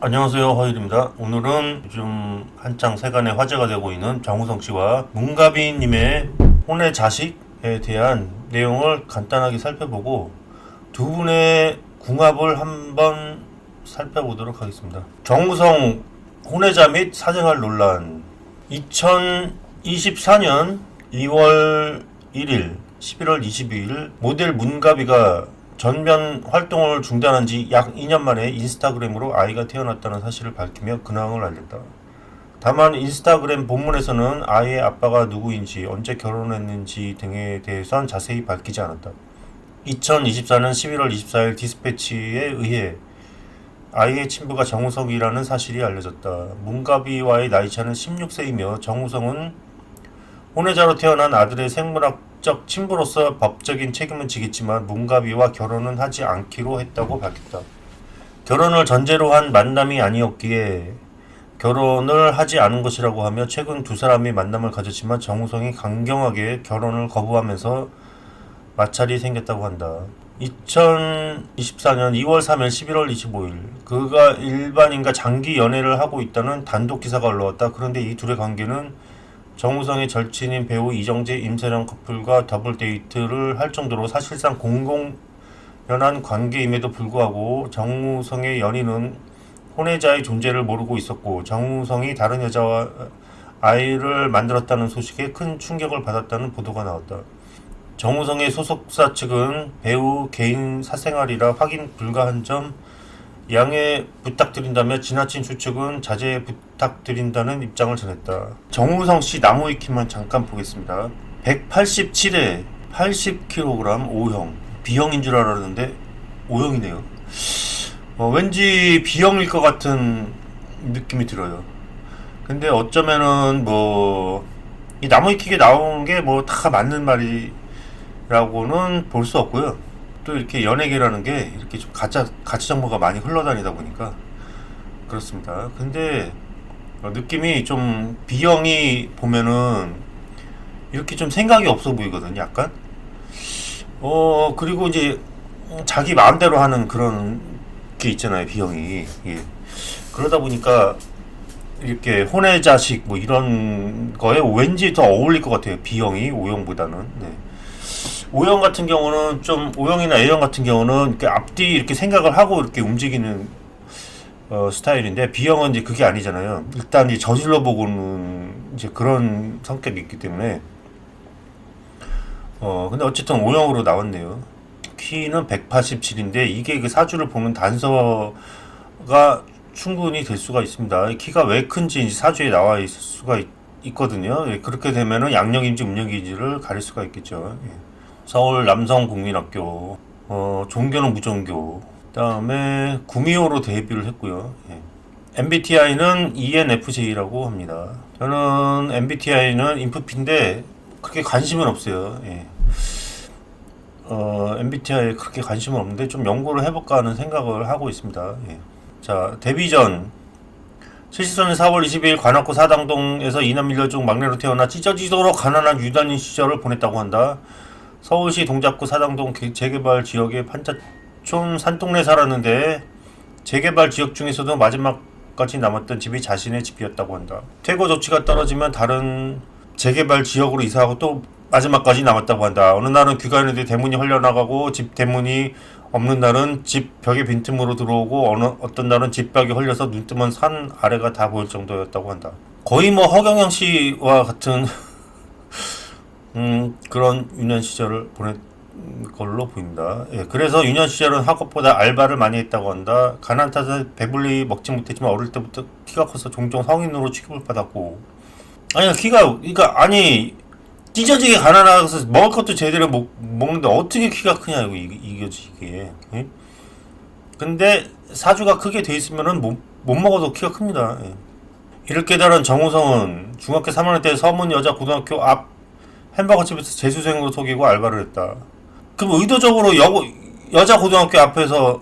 안녕하세요, 허일입니다. 오늘은 요즘 한창 세간에 화제가 되고 있는 정우성 씨와 문가비님의 혼외 자식에 대한 내용을 간단하게 살펴보고 두 분의 궁합을 한번 살펴보도록 하겠습니다. 정우성 혼외자 및 사생활 논란. 2024년 2월 1일, 11월 22일 모델 문가비가 전면 활동을 중단한 지 약 2년 만에 인스타그램으로 아이가 태어났다는 사실을 밝히며 근황을 알렸다. 다만 인스타그램 본문에서는 아이의 아빠가 누구인지, 언제 결혼했는지 등에 대해선 자세히 밝히지 않았다. 2024년 11월 24일 디스패치에 의해 아이의 친부가 정우성이라는 사실이 알려졌다. 문가비와의 나이차는 16세이며 정우성은 혼외자로 태어난 아들의 생물학적 친부로서 법적인 책임은 지겠지만 문가비와 결혼은 하지 않기로 했다고 밝혔다. 결혼을 전제로 한 만남이 아니었기에 결혼을 하지 않은 것이라고 하며 최근 두 사람이 만남을 가졌지만 정우성이 강경하게 결혼을 거부하면서 마찰이 생겼다고 한다. 2024년 2월 3일, 11월 25일 그가 일반인과 장기 연애를 하고 있다는 단독 기사가 올라왔다. 그런데 이 둘의 관계는 정우성의 절친인 배우 이정재, 임세령 커플과 더블 데이트를 할 정도로 사실상 공공연한 관계임에도 불구하고 정우성의 연인은 혼외자의 존재를 모르고 있었고 정우성이 다른 여자와 아이를 만들었다는 소식에 큰 충격을 받았다는 보도가 나왔다. 정우성의 소속사 측은 배우 개인 사생활이라 확인 불가한 점 양해 부탁드린다며 지나친 추측은 자제 부탁드린다는 입장을 전했다. 정우성 씨 나무 위키만 잠깐 보겠습니다. 187에 80kg O형. B형인 줄 알았는데 O형이네요. 왠지 B형일 것 같은 느낌이 들어요. 근데 어쩌면은 이 나무 위키에 나온 게 다 맞는 말이라고는 볼 수 없고요. 또 이렇게 연예계라는 게 이렇게 좀 가짜 정보가 많이 흘러다니다 보니까 그렇습니다. 근데 느낌이 좀 B형이 보면은 이렇게 좀 생각이 없어 보이거든요. 약간 그리고 이제 자기 마음대로 하는 그런 게 있잖아요. B형이. 예. 그러다 보니까 이렇게 혼외 자식 이런 거에 왠지 더 어울릴 것 같아요. B형이 O형보다는. 네. O형 같은 경우는 O형이나 A형 같은 경우는 이렇게 앞뒤 이렇게 생각을 하고 이렇게 움직이는 스타일인데 B형은 이제 그게 아니잖아요. 일단 이제 저질러 보고는 이제 그런 성격이 있기 때문에 근데 어쨌든 O형으로 나왔네요. 키는 187인데 이게 그 사주를 보면 단서가 충분히 될 수가 있습니다. 키가 왜 큰지 이제 사주에 나와 있을 수가 있거든요. 그렇게 되면은 양력인지 음력인지를 가릴 수가 있겠죠. 예. 서울 남성국민학교, 종교는 무종교, 그 다음에 구미호로 데뷔를 했고요. 예. MBTI는 ENFJ라고 합니다. 저는 MBTI는 인프피인데 그렇게 관심은 없어요. 예. MBTI에 그렇게 관심은 없는데 좀 연구를 해볼까 하는 생각을 하고 있습니다. 예. 자, 데뷔 전 70년대 4월 22일 관악구 사당동에서 이남 일녀 중 막내로 태어나 찢어지도록 가난한 유단인 시절을 보냈다고 한다. 서울시 동작구 사당동 재개발 지역의 판자촌 산동네에 살았는데 재개발 지역 중에서도 마지막까지 남았던 집이 자신의 집이었다고 한다. 퇴거 조치가 떨어지면 다른 재개발 지역으로 이사하고 또 마지막까지 남았다고 한다. 어느 날은 귀가했는데 대문이 헐려나가고 집 대문이 없는 날은 집 벽에 빈틈으로 들어오고 어떤 날은 집 벽이 헐려서 눈 뜨면 산 아래가 다 보일 정도였다고 한다. 거의 허경영 씨와 같은 그런 유년 시절을 보낸 걸로 보입니다. 예, 그래서 유년 시절은 학업보다 알바를 많이 했다고 한다. 가난 탓에 배불리 먹지 못했지만 어릴 때부터 키가 커서 종종 성인으로 취급을 받았고 찢어지게 가난해서 먹을 것도 제대로 먹는데 어떻게 키가 크냐 이거지 이게. 예? 근데 사주가 크게 돼 있으면은 못 먹어도 키가 큽니다. 예. 이를 깨달은 정우성은 중학교 3학년 때 서문 여자 고등학교 앞 햄버거집에서 재수생으로 속이고 알바를 했다. 그럼 의도적으로 여자 고등학교 앞에서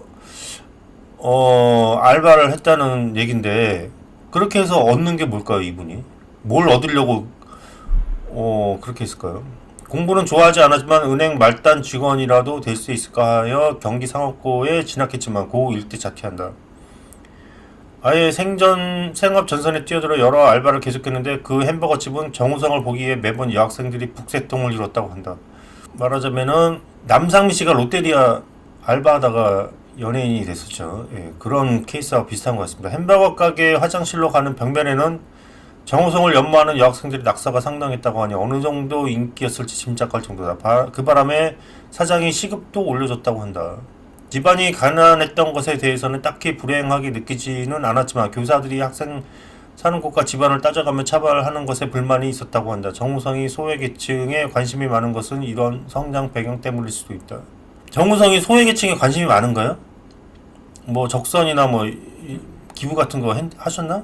알바를 했다는 얘긴데 그렇게 해서 얻는 게 뭘까요, 이분이? 뭘 얻으려고 그렇게 했을까요? 공부는 좋아하지 않았지만 은행 말단 직원이라도 될 수 있을까 하여 경기 상업고에 진학했지만 고1 때 자퇴한다. 아예 생업 전선에 뛰어들어 여러 알바를 계속했는데 그 햄버거 집은 정우성을 보기 위해 매번 여학생들이 북새통을 이뤘다고 한다. 말하자면은 남상미 씨가 롯데리아 알바하다가 연예인이 됐었죠. 예, 그런 케이스와 비슷한 것 같습니다. 햄버거 가게 화장실로 가는 벽면에는 정우성을 연모하는 여학생들의 낙서가 상당했다고 하니 어느 정도 인기였을지 짐작할 정도다. 그 바람에 사장이 시급도 올려줬다고 한다. 집안이 가난했던 것에 대해서는 딱히 불행하게 느끼지는 않았지만 교사들이 학생 사는 곳과 집안을 따져가며 차별하는 것에 불만이 있었다고 한다. 정우성이 소외계층에 관심이 많은 것은 이런 성장 배경 때문일 수도 있다. 정우성이 소외계층에 관심이 많은가요? 뭐 적선이나 뭐 기부 같은 거 하셨나?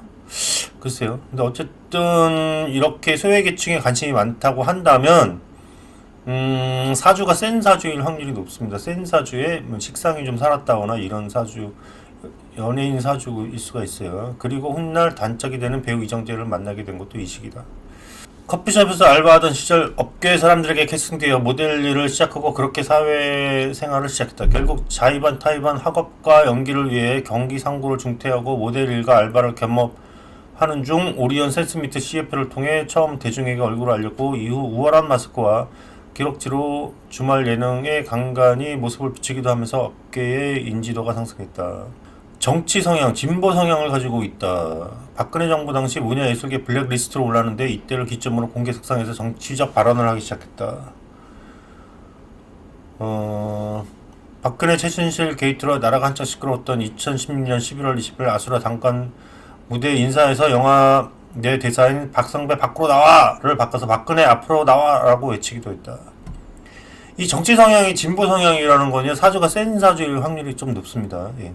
글쎄요. 근데 어쨌든 이렇게 소외계층에 관심이 많다고 한다면 사주가 센 사주일 확률이 높습니다. 센 사주에 뭐 식상이 좀 살았다거나 이런 사주, 연예인 사주일 수가 있어요. 그리고 훗날 단짝이 되는 배우 이정재를 만나게 된 것도 이 시기다. 커피숍에서 알바하던 시절 업계 사람들에게 캐스팅되어 모델 일을 시작하고 그렇게 사회생활을 시작했다. 결국 자의반 타의반 학업과 연기를 위해 경기 상고를 중퇴하고 모델 일과 알바를 겸업하는 중 오리온 샌스미트 CF를 통해 처음 대중에게 얼굴을 알렸고 이후 우월한 마스크와 기록지로 주말 예능에 간간히 모습을 비추기도 하면서 업계의 인지도가 상승했다. 정치 성향, 진보 성향을 가지고 있다. 박근혜 정부 당시 문화예술계 블랙리스트로 올랐는데 이때를 기점으로 공개 석상에서 정치적 발언을 하기 시작했다. 박근혜 최순실 게이트로 나라가 한창 시끄러웠던 2016년 11월 20일 아수라 당관 무대 인사에서 영화 내 대사인 박성배 밖으로 나와를 바꿔서 박근혜 앞으로 나와라고 외치기도 했다. 이 정치 성향이 진보 성향이라는 거냐 사주가 센 사주일 확률이 좀 높습니다. 예.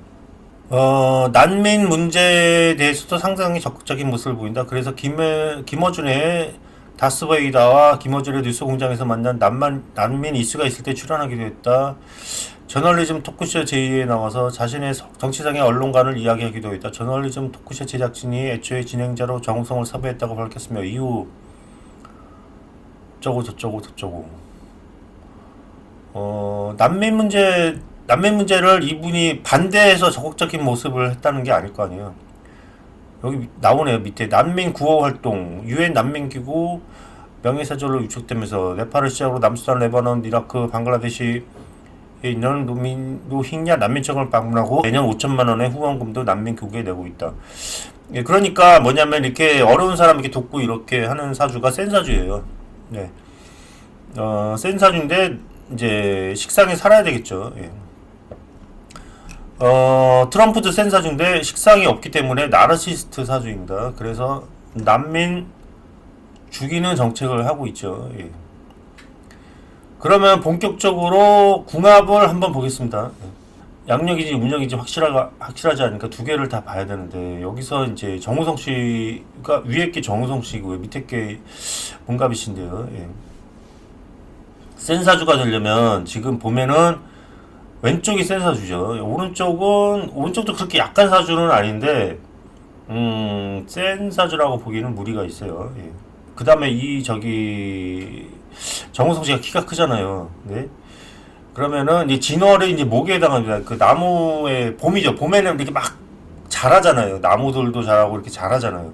난민 문제에 대해서도 상당히 적극적인 모습을 보인다. 그래서 김어준의 다스베이다와 김어준의 뉴스공장에서 만난 난민 이슈가 있을 때 출연하기도 했다. 저널리즘 토크쇼 제2에 나와서 자신의 정치상의 언론관을 이야기하기도 했다. 저널리즘 토크쇼 제작진이 애초에 진행자로 정우성을 섭외했다고 밝혔으며 이후 저쩌고 난민 문제를 이분이 반대해서 적극적인 모습을 했다는 게 아닐 거 아니에요. 여기 나오네요. 밑에 난민 구호 활동, 유엔 난민기구 명예사절로 위축되면서 네팔을 시작으로 남수단, 레바논, 이라크, 방글라데시 있는 로힝야 난민청을 방문하고 매년 5천만 원의 후원금도 난민기구에 내고 있다. 예, 그러니까 뭐냐면 이렇게 어려운 사람 이렇게 돕고 이렇게 하는 사주가 센 사주예요. 네. 센 사주인데 이제 식상에 살아야 되겠죠. 예. 트럼프도 센 사주인데 식상이 없기 때문에 나르시스트 사주입니다. 그래서 난민 죽이는 정책을 하고 있죠. 예. 그러면 본격적으로 궁합을 한번 보겠습니다. 양력인지 운명인지 확실하지 않으니까 두 개를 다 봐야 되는데 여기서 이제 정우성 씨가 위에 게 정우성 씨고 밑에 게 문가비 씨인데요. 예. 센 사주가 되려면 지금 보면은 왼쪽이 센 사주죠. 오른쪽도 그렇게 약한 사주는 아닌데 센 사주라고 보기에는 무리가 있어요. 예. 그 다음에 정우성 씨가 키가 크잖아요. 네. 그러면은 이 진월이 이제 목에 해당합니다. 그 나무의 봄이죠. 봄에는 이렇게 막 자라잖아요. 나무들도 자라고 이렇게 자라잖아요.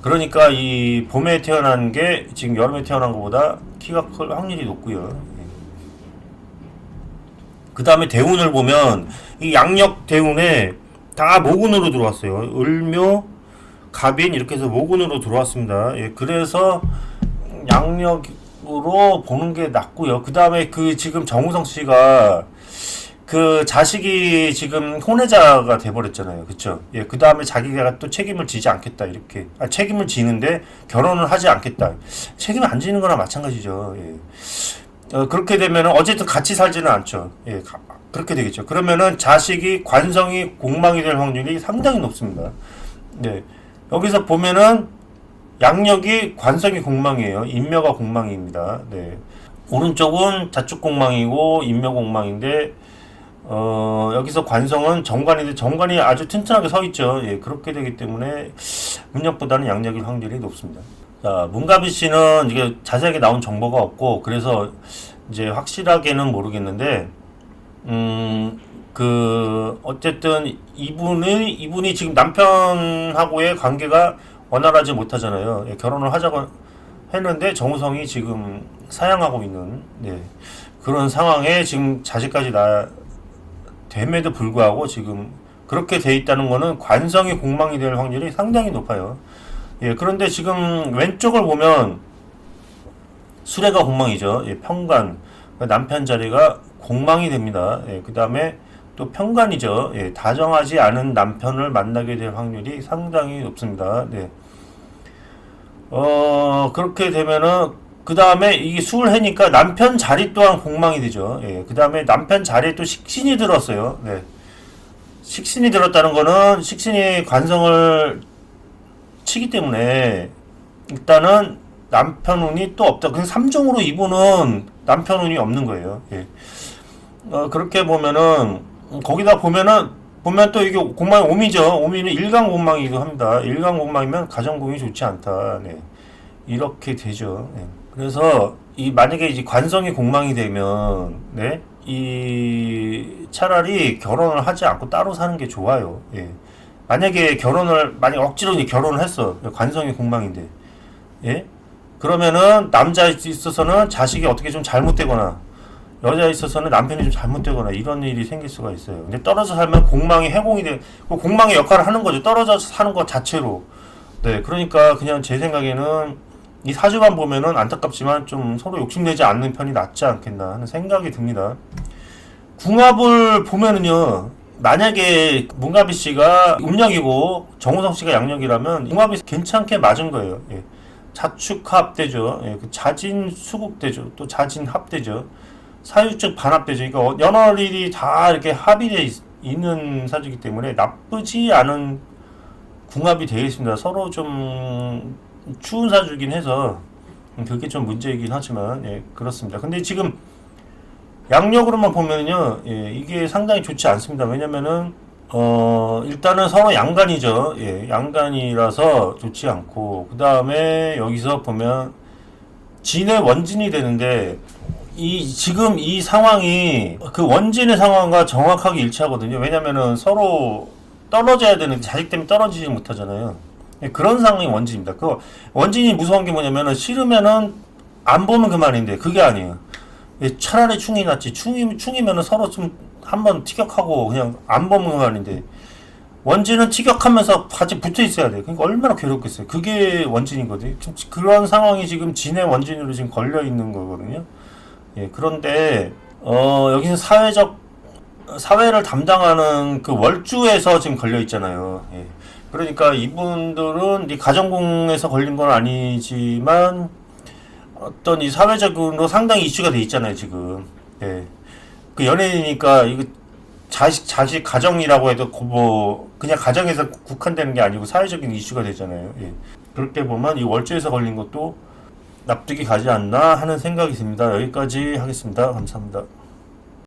그러니까 이 봄에 태어난 게 지금 여름에 태어난 것보다 키가 클 확률이 높고요. 그 다음에 대운을 보면 이 양력 대운에 다 모군으로 들어왔어요. 을묘, 갑인 이렇게 해서 모군으로 들어왔습니다. 예, 그래서 양력으로 보는 게 낫고요. 그 다음에 지금 정우성 씨가 그 자식이 지금 혼외자가 돼버렸잖아요. 그쵸? 예, 그 다음에 자기가 또 책임을 지지 않겠다. 이렇게. 책임을 지는데 결혼을 하지 않겠다. 책임을 안 지는 거나 마찬가지죠. 예. 그렇게 되면은 어쨌든 같이 살지는 않죠. 예, 그렇게 되겠죠. 그러면은 자식이 관성이 공망이 될 확률이 상당히 높습니다. 네. 여기서 보면은 양력이 관성이 공망이에요. 인묘가 공망입니다. 네. 오른쪽은 자축 공망이고 인묘 공망인데 여기서 관성은 정관인데 정관이 아주 튼튼하게 서 있죠. 예, 그렇게 되기 때문에 문력보다는 양력일 확률이 높습니다. 자, 문가비 씨는 이게 자세하게 나온 정보가 없고 그래서 이제 확실하게는 모르겠는데 어쨌든 이분이 지금 남편하고의 관계가 원활하지 못하잖아요. 예, 결혼을 하자고 했는데 정우성이 지금 사양하고 있는, 네, 그런 상황에 지금 자식까지 됨에도 불구하고 지금 그렇게 돼 있다는 거는 관성이 공망이 될 확률이 상당히 높아요. 예, 그런데 지금 왼쪽을 보면 수레가 공망이죠. 예, 편관. 남편 자리가 공망이 됩니다. 예, 그 다음에 또 편관이죠. 예, 다정하지 않은 남편을 만나게 될 확률이 상당히 높습니다. 네. 그렇게 되면은, 그 다음에 이게 수울해니까 남편 자리 또한 공망이 되죠. 예, 그 다음에 남편 자리에 또 식신이 들었어요. 네. 식신이 들었다는 거는 식신이 관성을 치기 때문에 일단은 남편 운이 또 없다. 그냥 삼종으로 이분은 남편 운이 없는 거예요. 예. 그렇게 보면은 거기다 보면 또 이게 공망이 오미죠. 오미는 일간 공망이기도 합니다. 일간 공망이면 가정공이 좋지 않다. 네. 이렇게 되죠. 네. 그래서 이 만약에 이제 관성이 공망이 되면 네. 이 차라리 결혼을 하지 않고 따로 사는 게 좋아요. 예. 만약 억지로 이제 결혼을 했어. 관성이 공망인데. 예? 그러면은 남자에 있어서는 자식이 어떻게 좀 잘못되거나 여자에 있어서는 남편이 좀 잘못되거나 이런 일이 생길 수가 있어요. 근데 떨어져 살면 공망이 해공이 그 공망의 역할을 하는 거죠. 떨어져서 사는 것 자체로. 네, 그러니까 그냥 제 생각에는 이 사주만 보면은 안타깝지만 좀 서로 욕심내지 않는 편이 낫지 않겠나 하는 생각이 듭니다. 궁합을 보면은요, 만약에 문가비 씨가 음력이고 정우성 씨가 양력이라면 궁합이 괜찮게 맞은 거예요. 예. 자축합되죠. 예. 그 자진수국되죠. 또 자진합되죠. 사유적 반합되죠. 그러니까 여러 일이 다 이렇게 합의되어 있는 사주이기 때문에 나쁘지 않은 궁합이 되겠습니다. 서로 좀 추운 사주긴 해서 그게 좀 문제이긴 하지만 예, 그렇습니다. 근데 지금 양력으로만 보면요, 예, 이게 상당히 좋지 않습니다. 왜냐면은 일단은 서로 양간이죠. 예, 양간이라서 좋지 않고 그 다음에 여기서 보면 진의 원진이 되는데 지금 이 상황이 그 원진의 상황과 정확하게 일치하거든요. 왜냐면은 서로 떨어져야 되는데 자식 때문에 떨어지지 못하잖아요. 예, 그런 상황이 원진입니다. 그 원진이 무서운 게 뭐냐면은 싫으면은 안 보면 그만인데 그게 아니에요. 예, 차라리 충이 낫지. 충이면은 서로 좀 한번 티격하고 그냥 안 보면 그만인데 원진은 티격하면서 같이 붙어 있어야 돼. 그러니까 얼마나 괴롭겠어요. 그게 원진이거든요. 그런 상황이 지금 진의 원진으로 지금 걸려 있는 거거든요. 예, 그런데 여기서 사회를 담당하는 그 월주에서 지금 걸려 있잖아요. 예. 그러니까 이분들은 이 가정공에서 걸린 건 아니지만 어떤 이 사회적으로 상당히 이슈가 돼 있잖아요, 지금. 예. 그 연예인이니까 이거 자식 가정이라고 해도 뭐 그냥 가정에서 국한되는 게 아니고 사회적인 이슈가 되잖아요. 예. 그렇게 보면 이 월주에서 걸린 것도 납득이 가지 않나 하는 생각이 듭니다. 여기까지 하겠습니다. 감사합니다.